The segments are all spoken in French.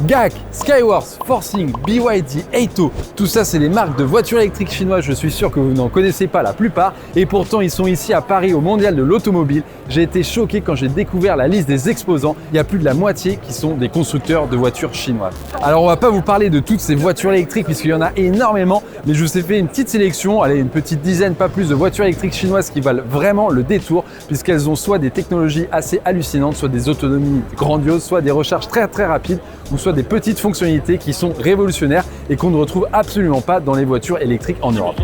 GAC, Skyworth, Forcing, BYD, Aito, tout ça c'est les marques de voitures électriques chinoises, je suis sûr que vous n'en connaissez pas la plupart et pourtant ils sont ici à Paris au Mondial de l'Automobile. J'ai été choqué quand j'ai découvert la liste des exposants, il y a plus de la moitié qui sont des constructeurs de voitures chinoises. Alors on va pas vous parler de toutes ces voitures électriques puisqu'il y en a énormément, mais je vous ai fait une petite sélection, allez une petite dizaine pas plus de voitures électriques chinoises qui valent vraiment le détour puisqu'elles ont soit des technologies assez hallucinantes, soit des autonomies grandioses, soit des recharges très rapides ou soit des petites fonctionnalités qui sont révolutionnaires et qu'on ne retrouve absolument pas dans les voitures électriques en Europe.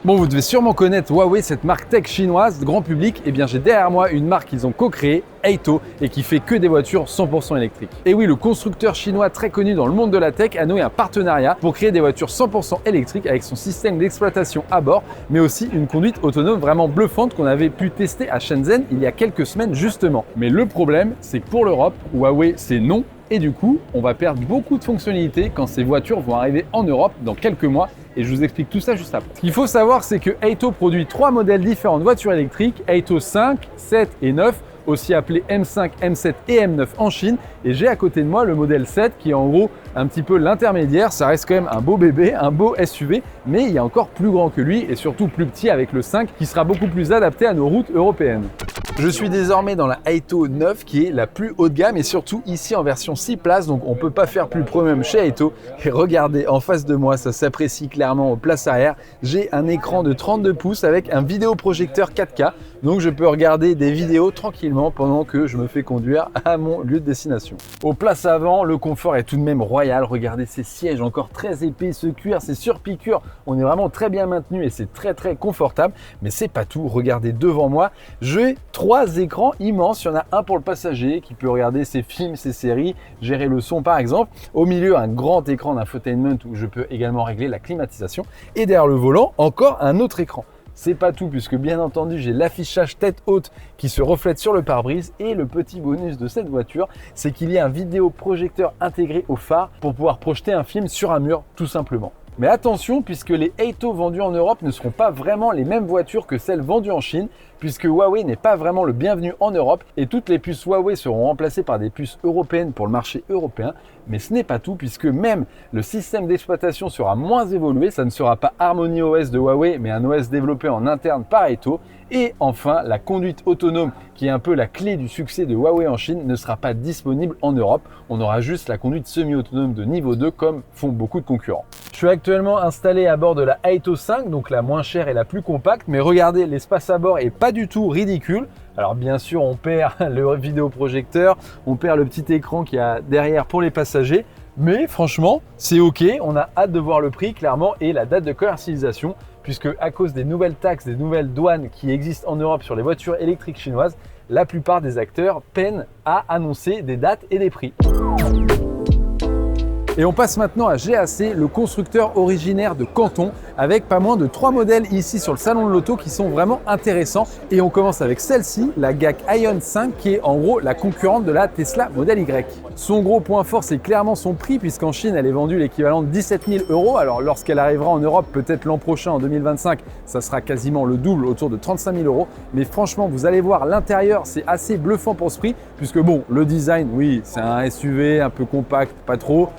Bon, vous devez sûrement connaître Huawei, cette marque tech chinoise, grand public. Eh bien, j'ai derrière moi une marque qu'ils ont co-créée, Aito, et qui fait que des voitures 100% électriques. Et oui, le constructeur chinois très connu dans le monde de la tech a noué un partenariat pour créer des voitures 100% électriques avec son système d'exploitation à bord, mais aussi une conduite autonome vraiment bluffante qu'on avait pu tester à Shenzhen il y a quelques semaines justement. Mais le problème, c'est que pour l'Europe, Huawei, c'est non. Et du coup, on va perdre beaucoup de fonctionnalités quand ces voitures vont arriver en Europe dans quelques mois. Et je vous explique tout ça juste après. Ce qu'il faut savoir, c'est que Aito produit 3 modèles différents de voitures électriques, Aito 5, 7 et 9, aussi appelés M5, M7 et M9 en Chine. Et j'ai à côté de moi le modèle 7 qui est en gros un petit peu l'intermédiaire. Ça reste quand même un beau bébé, un beau SUV, mais il y a encore plus grand que lui et surtout plus petit avec le 5 qui sera beaucoup plus adapté à nos routes européennes. Je suis désormais dans la Aito 9 qui est la plus haut de gamme et surtout ici en version 6 places, donc on ne peut pas faire plus premium chez Aito. Et regardez en face de moi, ça s'apprécie clairement aux places arrière. J'ai un écran de 32 pouces avec un vidéoprojecteur 4K, donc je peux regarder des vidéos tranquillement pendant que je me fais conduire à mon lieu de destination. Aux places avant, le confort est tout de même royal. Regardez ces sièges encore très épais, ce cuir, c'est sur piqûre. On est vraiment très bien maintenu et c'est très confortable. Mais c'est pas tout. Regardez devant moi, j'ai 3 écrans immenses. Il y en a un pour le passager qui peut regarder ses films, ses séries, gérer le son par exemple. Au milieu, un grand écran d'infotainment où je peux également régler la climatisation. Et derrière le volant, encore un autre écran. C'est pas tout puisque bien entendu j'ai l'affichage tête haute qui se reflète sur le pare-brise et le petit bonus de cette voiture c'est qu'il y a un vidéoprojecteur intégré au phare pour pouvoir projeter un film sur un mur tout simplement. Mais attention puisque les Aito vendus en Europe ne seront pas vraiment les mêmes voitures que celles vendues en Chine puisque Huawei n'est pas vraiment le bienvenu en Europe et toutes les puces Huawei seront remplacées par des puces européennes pour le marché européen. Mais ce n'est pas tout puisque même le système d'exploitation sera moins évolué, ça ne sera pas Harmony OS de Huawei mais un OS développé en interne par Aito. Et enfin, la conduite autonome qui est un peu la clé du succès de Huawei en Chine ne sera pas disponible en Europe. On aura juste la conduite semi-autonome de niveau 2 comme font beaucoup de concurrents. Je suis actuellement installé à bord de la Aito 5, donc la moins chère et la plus compacte, mais regardez, l'espace à bord est pas du tout ridicule. Alors bien sûr, on perd le vidéoprojecteur, on perd le petit écran qu'il y a derrière pour les passagers, mais franchement, c'est ok, on a hâte de voir le prix clairement et la date de commercialisation, puisque à cause des nouvelles taxes, des nouvelles douanes qui existent en Europe sur les voitures électriques chinoises, la plupart des acteurs peinent à annoncer des dates et des prix. Et on passe maintenant à GAC, le constructeur originaire de Canton, avec pas moins de 3 modèles ici sur le salon de l'auto qui sont vraiment intéressants. Et on commence avec celle-ci, la GAC Aion 5, qui est en gros la concurrente de la Tesla Model Y. Son gros point fort, c'est clairement son prix, puisqu'en Chine, elle est vendue l'équivalent de 17 000 €. Alors lorsqu'elle arrivera en Europe, peut-être l'an prochain, en 2025, ça sera quasiment le double, autour de 35 000 €. Mais franchement, vous allez voir l'intérieur, c'est assez bluffant pour ce prix, puisque bon, le design, oui, c'est un SUV un peu compact, pas trop,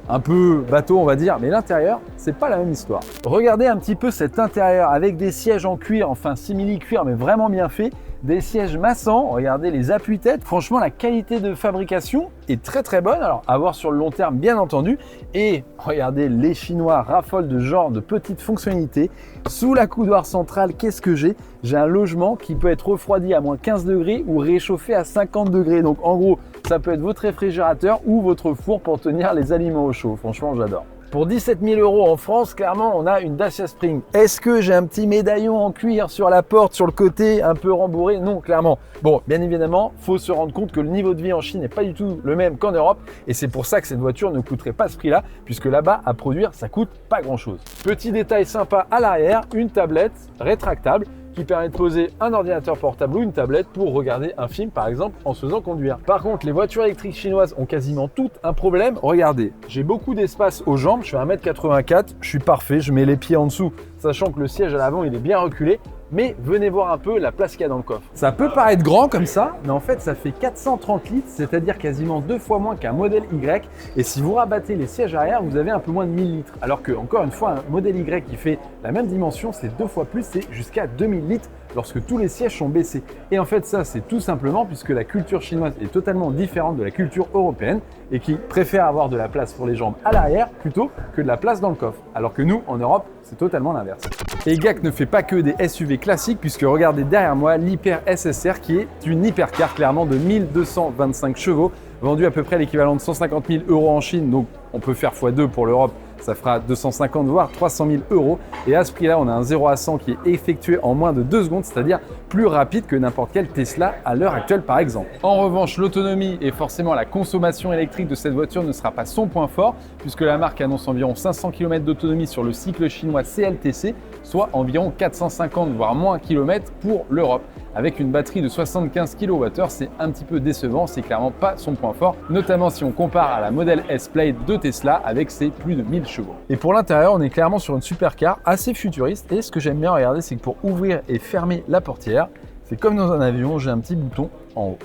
un peu bateau on va dire, mais l'intérieur c'est pas la même histoire. Regardez un petit peu cet intérieur avec des sièges en cuir, enfin simili-cuir mais vraiment bien fait, des sièges massants, regardez les appuis-têtes, franchement la qualité de fabrication est très bonne, alors à voir sur le long terme bien entendu, et regardez les Chinois raffolent de genre de petites fonctionnalités. Sous la coudoir centrale, qu'est-ce que j'ai? J'ai un logement qui peut être refroidi à moins 15 degrés ou réchauffé à 50 degrés, donc en gros ça peut être votre réfrigérateur ou votre four pour tenir les aliments au chaud, franchement j'adore. Pour 17 000 € en France, clairement, on a une Dacia Spring. Est-ce que j'ai un petit médaillon en cuir sur la porte, sur le côté, un peu rembourré? Non, clairement. Bon, bien évidemment, faut se rendre compte que le niveau de vie en Chine n'est pas du tout le même qu'en Europe. Et c'est pour ça que cette voiture ne coûterait pas ce prix-là, puisque là-bas, à produire, ça coûte pas grand-chose. Petit détail sympa à l'arrière, une tablette rétractable qui permet de poser un ordinateur portable ou une tablette pour regarder un film par exemple en se faisant conduire. Par contre, les voitures électriques chinoises ont quasiment toutes un problème. Regardez, j'ai beaucoup d'espace aux jambes, je fais 1m84, je suis parfait, je mets les pieds en dessous, sachant que le siège à l'avant il est bien reculé. mais venez voir un peu la place qu'il y a dans le coffre. Ça peut paraître grand comme ça, mais en fait ça fait 430 litres, c'est-à-dire quasiment 2 fois moins qu'un modèle Y. Et si vous rabattez les sièges arrière, vous avez un peu moins de 1000 litres. Alors que, encore une fois, un modèle Y qui fait la même dimension, c'est 2 fois plus, c'est jusqu'à 2000 litres lorsque tous les sièges sont baissés. Et en fait, ça, c'est tout simplement puisque la culture chinoise est totalement différente de la culture européenne et qui préfère avoir de la place pour les jambes à l'arrière plutôt que de la place dans le coffre. Alors que nous, en Europe, c'est totalement l'inverse. Et GAC ne fait pas que des SUV classiques puisque regardez derrière moi l'Hyper SSR qui est une hypercar clairement de 1225 chevaux, vendu à peu près l'équivalent de 150 000 € en Chine, donc on peut faire x2 pour l'Europe. Ça fera 250 voire 300 000 €. Et à ce prix-là, on a un 0 à 100 qui est effectué en moins de 2 secondes, c'est-à-dire plus rapide que n'importe quel Tesla à l'heure actuelle par exemple. En revanche, l'autonomie et forcément la consommation électrique de cette voiture ne sera pas son point fort, puisque la marque annonce environ 500 km d'autonomie sur le cycle chinois CLTC, soit environ 450 voire moins kilomètres pour l'Europe. Avec une batterie de 75 kWh, c'est un petit peu décevant, c'est clairement pas son point fort, notamment si on compare à la Model S Plaid de Tesla avec ses plus de 1000 chevaux. Et pour l'intérieur, on est clairement sur une supercar assez futuriste et ce que j'aime bien regarder, c'est que pour ouvrir et fermer la portière, c'est comme dans un avion, j'ai un petit bouton en haut.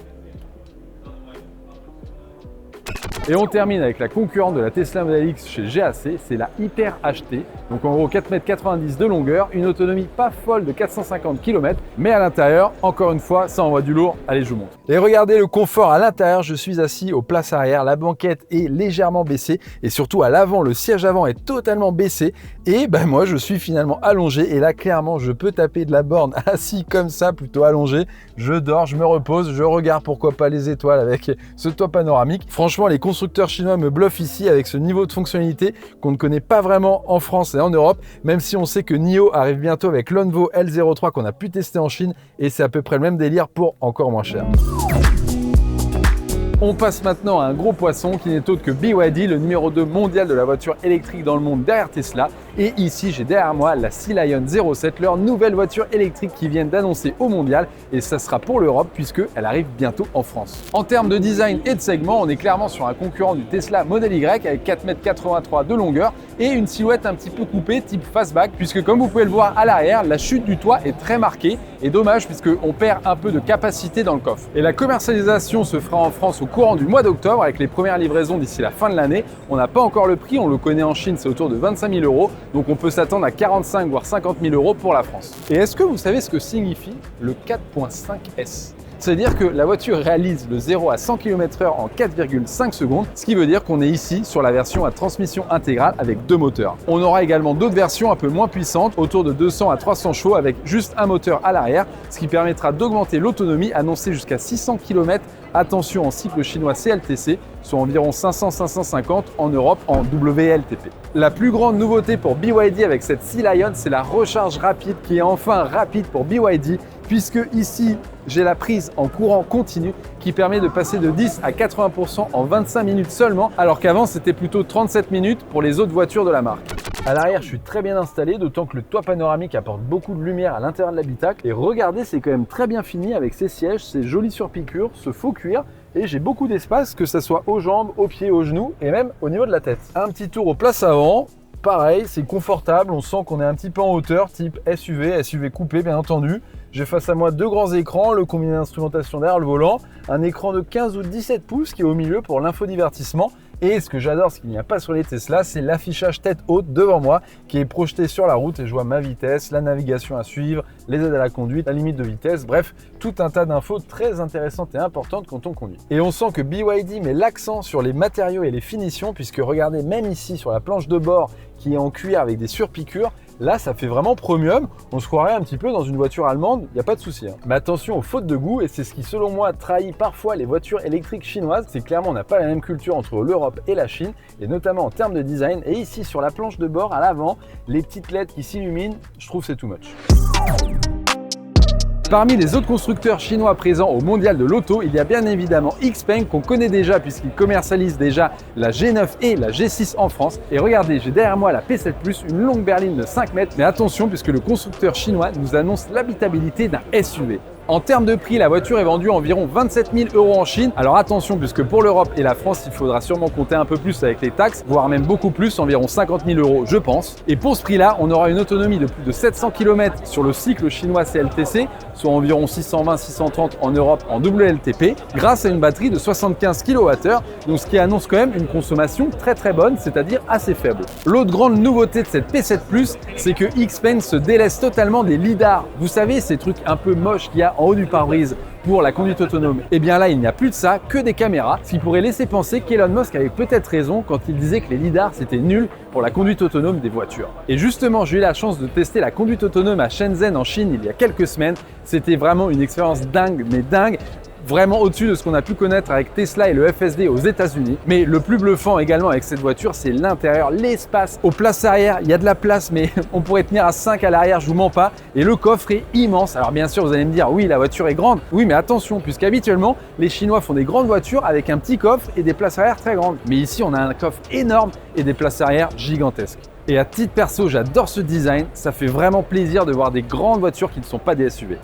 Et on termine avec la concurrente de la Tesla Model X chez GAC, c'est la Hyper HT. Donc en gros 4,90 m de longueur, une autonomie pas folle de 450 km, mais à l'intérieur, encore une fois, ça envoie du lourd. Allez, je vous montre. Et regardez le confort à l'intérieur, je suis assis aux places arrière, la banquette est légèrement baissée et surtout à l'avant, le siège avant est totalement baissé et ben moi je suis finalement allongé et là clairement je peux taper de la borne assis comme ça, plutôt allongé. Je dors, je me repose, je regarde pourquoi pas les étoiles avec ce toit panoramique. Franchement, les constructeurs chinois me bluffent ici avec ce niveau de fonctionnalité qu'on ne connaît pas vraiment en France et en Europe, même si on sait que NIO arrive bientôt avec l'Onvo L03 qu'on a pu tester en Chine et c'est à peu près le même délire pour encore moins cher. On passe maintenant à un gros poisson qui n'est autre que BYD, le numéro 2 mondial de la voiture électrique dans le monde derrière Tesla. Et ici, j'ai derrière moi la Sea Lion 07, leur nouvelle voiture électrique qu'ils viennent d'annoncer au mondial. Et ça sera pour l'Europe puisqu'elle arrive bientôt en France. En termes de design et de segment, on est clairement sur un concurrent du Tesla Model Y avec 4,83 m de longueur et une silhouette un petit peu coupée type fastback puisque comme vous pouvez le voir à l'arrière, la chute du toit est très marquée et dommage puisqu'on perd un peu de capacité dans le coffre. Et la commercialisation se fera en France au courant du mois d'octobre avec les premières livraisons d'ici la fin de l'année. On n'a pas encore le prix, on le connaît en Chine, c'est autour de 25 000 €, donc on peut s'attendre à 45 voire 50 000 € pour la France. Et est-ce que vous savez ce que signifie le 4.5S ? C'est-à-dire que la voiture réalise le 0 à 100 km/h en 4,5 secondes, ce qui veut dire qu'on est ici sur la version à transmission intégrale avec 2 moteurs. On aura également d'autres versions un peu moins puissantes, autour de 200 à 300 chevaux avec juste un moteur à l'arrière, ce qui permettra d'augmenter l'autonomie annoncée jusqu'à 600 km, attention en cycle chinois CLTC, soit environ 500-550 en Europe en WLTP. La plus grande nouveauté pour BYD avec cette Sea Lion, c'est la recharge rapide qui est enfin rapide pour BYD, puisque ici, j'ai la prise en courant continu qui permet de passer de 10 à 80% en 25 minutes seulement, alors qu'avant c'était plutôt 37 minutes pour les autres voitures de la marque. À l'arrière, je suis très bien installé, d'autant que le toit panoramique apporte beaucoup de lumière à l'intérieur de l'habitacle. Et regardez, c'est quand même très bien fini avec ces sièges, ces jolies surpiqûres, ce faux cuir. Et j'ai beaucoup d'espace, que ce soit aux jambes, aux pieds, aux genoux et même au niveau de la tête. Un petit tour aux places avant. Pareil, c'est confortable, on sent qu'on est un petit peu en hauteur, type SUV coupé bien entendu. J'ai face à moi 2 grands écrans, le combiné d'instrumentation derrière le volant, un écran de 15 ou 17 pouces qui est au milieu pour l'infodivertissement. Et ce que j'adore, ce qu'il n'y a pas sur les Tesla, c'est l'affichage tête haute devant moi qui est projeté sur la route et je vois ma vitesse, la navigation à suivre, les aides à la conduite, la limite de vitesse, bref, tout un tas d'infos très intéressantes et importantes quand on conduit. Et on sent que BYD met l'accent sur les matériaux et les finitions puisque regardez, même ici sur la planche de bord qui est en cuir avec des surpiqûres, là, ça fait vraiment premium. On se croirait un petit peu dans une voiture allemande, il n'y a pas de souci. Mais attention aux fautes de goût, et c'est ce qui, selon moi, trahit parfois les voitures électriques chinoises. C'est clairement, on n'a pas la même culture entre l'Europe et la Chine, et notamment en termes de design. Et ici, sur la planche de bord, à l'avant, les petites LED qui s'illuminent, je trouve c'est too much. Parmi les autres constructeurs chinois présents au mondial de l'auto, il y a bien évidemment XPeng qu'on connaît déjà puisqu'il commercialise déjà la G9 et la G6 en France. Et regardez, j'ai derrière moi la P7 Plus, une longue berline de 5 mètres. Mais attention puisque le constructeur chinois nous annonce l'habitabilité d'un SUV. En termes de prix, la voiture est vendue environ 27 000 € en Chine. Alors attention, puisque pour l'Europe et la France, il faudra sûrement compter un peu plus avec les taxes, voire même beaucoup plus, environ 50 000 € je pense. Et pour ce prix-là, on aura une autonomie de plus de 700 km sur le cycle chinois CLTC, soit environ 620-630 en Europe en WLTP, grâce à une batterie de 75 kWh, donc ce qui annonce quand même une consommation très bonne, c'est-à-dire assez faible. L'autre grande nouveauté de cette P7 Plus, c'est que XPeng se délaisse totalement des lidars. Vous savez, ces trucs un peu moches qu'il y a en haut du pare-brise pour la conduite autonome. Et bien là, il n'y a plus de ça, que des caméras, ce qui pourrait laisser penser qu'Elon Musk avait peut-être raison quand il disait que les lidars c'était nul pour la conduite autonome des voitures. Et justement, j'ai eu la chance de tester la conduite autonome à Shenzhen en Chine il y a quelques semaines. C'était vraiment une expérience dingue, mais dingue. Vraiment au-dessus de ce qu'on a pu connaître avec Tesla et le FSD aux États-Unis. Mais le plus bluffant également avec cette voiture, c'est l'intérieur, l'espace. Aux places arrière, il y a de la place, mais on pourrait tenir à 5 à l'arrière, je vous mens pas. Et le coffre est immense. Alors bien sûr, vous allez me dire, oui, la voiture est grande. Oui, mais attention, puisqu'habituellement, les Chinois font des grandes voitures avec un petit coffre et des places arrière très grandes. Mais ici, on a un coffre énorme et des places arrière gigantesques. Et à titre perso, j'adore ce design. Ça fait vraiment plaisir de voir des grandes voitures qui ne sont pas des SUV.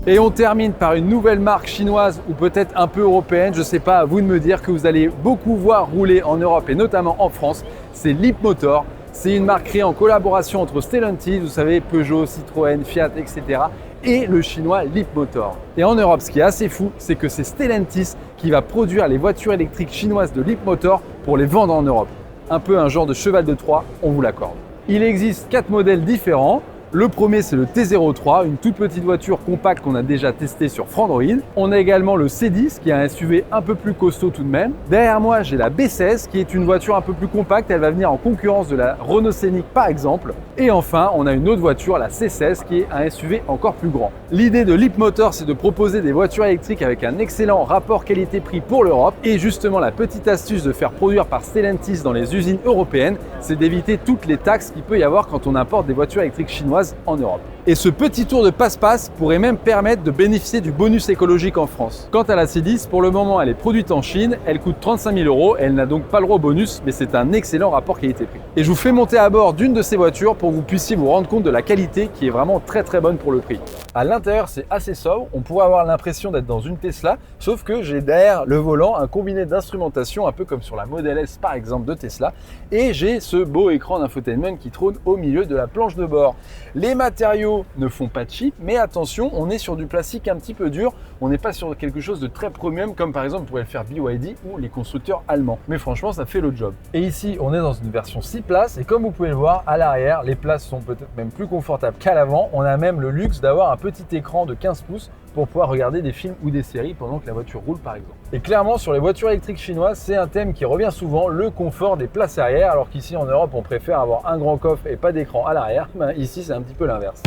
Et on termine par une nouvelle marque chinoise ou peut-être un peu européenne, je sais pas, à vous de me dire, que vous allez beaucoup voir rouler en Europe et notamment en France, c'est Leapmotor. C'est une marque créée en collaboration entre Stellantis, vous savez, Peugeot, Citroën, Fiat, etc. et le chinois Leapmotor. Et en Europe, ce qui est assez fou, c'est que c'est Stellantis qui va produire les voitures électriques chinoises de Leapmotor pour les vendre en Europe. Un peu un genre de cheval de Troie, on vous l'accorde. Il existe 4 modèles différents. Le premier, c'est le T03, une toute petite voiture compacte qu'on a déjà testée sur Frandroid. On a également le C10, qui est un SUV un peu plus costaud tout de même. Derrière moi, j'ai la B16, qui est une voiture un peu plus compacte. Elle va venir en concurrence de la Renault Scénic, par exemple. Et enfin, on a une autre voiture, la C16, qui est un SUV encore plus grand. L'idée de Leapmotor, c'est de proposer des voitures électriques avec un excellent rapport qualité-prix pour l'Europe. Et justement, la petite astuce de faire produire par Stellantis dans les usines européennes, c'est d'éviter toutes les taxes qu'il peut y avoir quand on importe des voitures électriques chinoises en Europe. Et ce petit tour de passe-passe pourrait même permettre de bénéficier du bonus écologique en France. Quant à la C10, pour le moment, elle est produite en Chine, elle coûte 35 000 €, elle n'a donc pas le droit au bonus, mais c'est un excellent rapport qualité-prix. Et je vous fais monter à bord d'une de ces voitures pour que vous puissiez vous rendre compte de la qualité qui est vraiment très bonne pour le prix. À l'intérieur, c'est assez sobre, on pourrait avoir l'impression d'être dans une Tesla, sauf que j'ai derrière le volant un combiné d'instrumentation, un peu comme sur la Model S par exemple de Tesla, et j'ai ce beau écran d'infotainment qui trône au milieu de la planche de bord. Les matériaux ne font pas de chip, mais attention, on est sur du plastique un petit peu dur, on n'est pas sur quelque chose de très premium comme par exemple pourrait le faire BYD ou les constructeurs allemands. Mais franchement, ça fait le job. Et ici, on est dans une version 6 places et comme vous pouvez le voir, à l'arrière, les places sont peut-être même plus confortables qu'à l'avant. On a même le luxe d'avoir un petit écran de 15 pouces pour pouvoir regarder des films ou des séries pendant que la voiture roule par exemple. Et clairement, sur les voitures électriques chinoises, c'est un thème qui revient souvent, le confort des places arrière, alors qu'ici en Europe, on préfère avoir un grand coffre et pas d'écran à l'arrière. Ici, c'est un petit peu l'inverse.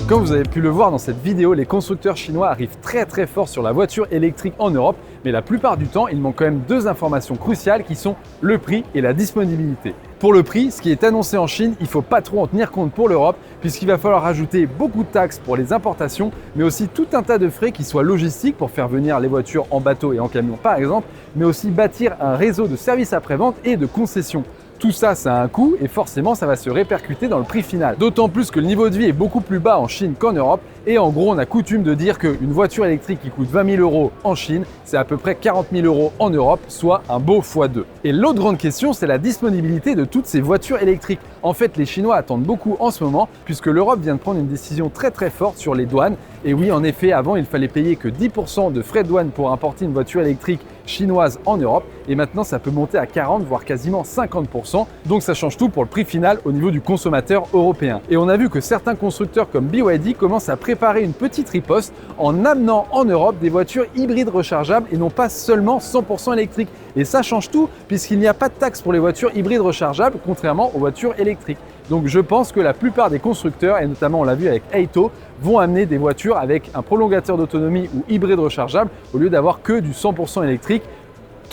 Comme vous avez pu le voir dans cette vidéo, les constructeurs chinois arrivent très fort sur la voiture électrique en Europe, mais la plupart du temps, il manque quand même deux informations cruciales qui sont le prix et la disponibilité. Pour le prix, ce qui est annoncé en Chine, il ne faut pas trop en tenir compte pour l'Europe, puisqu'il va falloir rajouter beaucoup de taxes pour les importations, mais aussi tout un tas de frais qui soient logistiques pour faire venir les voitures en bateau et en camion par exemple, mais aussi bâtir un réseau de services après-vente et de concessions. Tout ça, ça a un coût et forcément, ça va se répercuter dans le prix final. D'autant plus que le niveau de vie est beaucoup plus bas en Chine qu'en Europe. Et en gros, on a coutume de dire qu'une voiture électrique qui coûte 20 000 € en Chine, c'est à peu près 40 000 € en Europe, soit un beau x2. Et l'autre grande question, c'est la disponibilité de toutes ces voitures électriques. En fait, les Chinois attendent beaucoup en ce moment, puisque l'Europe vient de prendre une décision très forte sur les douanes. Et oui, en effet, avant, il fallait payer que 10% de frais de douane pour importer une voiture électrique chinoise en Europe. Et maintenant, ça peut monter à 40, voire quasiment 50%. Donc ça change tout pour le prix final au niveau du consommateur européen. Et on a vu que certains constructeurs comme BYD commencent à préparer une petite riposte en amenant en Europe des voitures hybrides rechargeables et non pas seulement 100% électriques. Et ça change tout puisqu'il n'y a pas de taxe pour les voitures hybrides rechargeables, contrairement aux voitures électriques. Donc je pense que la plupart des constructeurs, et notamment on l'a vu avec AITO, vont amener des voitures avec un prolongateur d'autonomie ou hybride rechargeable au lieu d'avoir que du 100% électrique.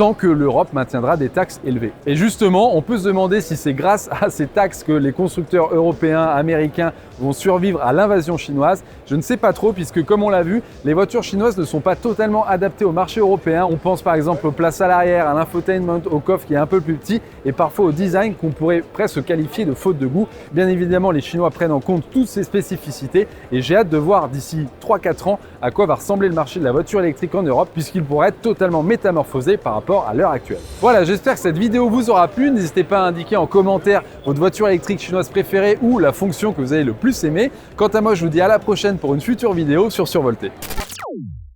tant que l'Europe maintiendra des taxes élevées. Et justement, on peut se demander si c'est grâce à ces taxes que les constructeurs européens, américains vont survivre à l'invasion chinoise. Je ne sais pas trop puisque comme on l'a vu, les voitures chinoises ne sont pas totalement adaptées au marché européen. On pense par exemple aux places à l'arrière, à l'infotainment, au coffre qui est un peu plus petit et parfois au design qu'on pourrait presque qualifier de faute de goût. Bien évidemment, les Chinois prennent en compte toutes ces spécificités et j'ai hâte de voir d'ici 3-4 ans à quoi va ressembler le marché de la voiture électrique en Europe puisqu'il pourrait être totalement métamorphosé par rapport à l'heure actuelle. Voilà, j'espère que cette vidéo vous aura plu. N'hésitez pas à indiquer en commentaire votre voiture électrique chinoise préférée ou la fonction que vous avez le plus aimé. Quant à moi, je vous dis à la prochaine pour une future vidéo sur Survolté.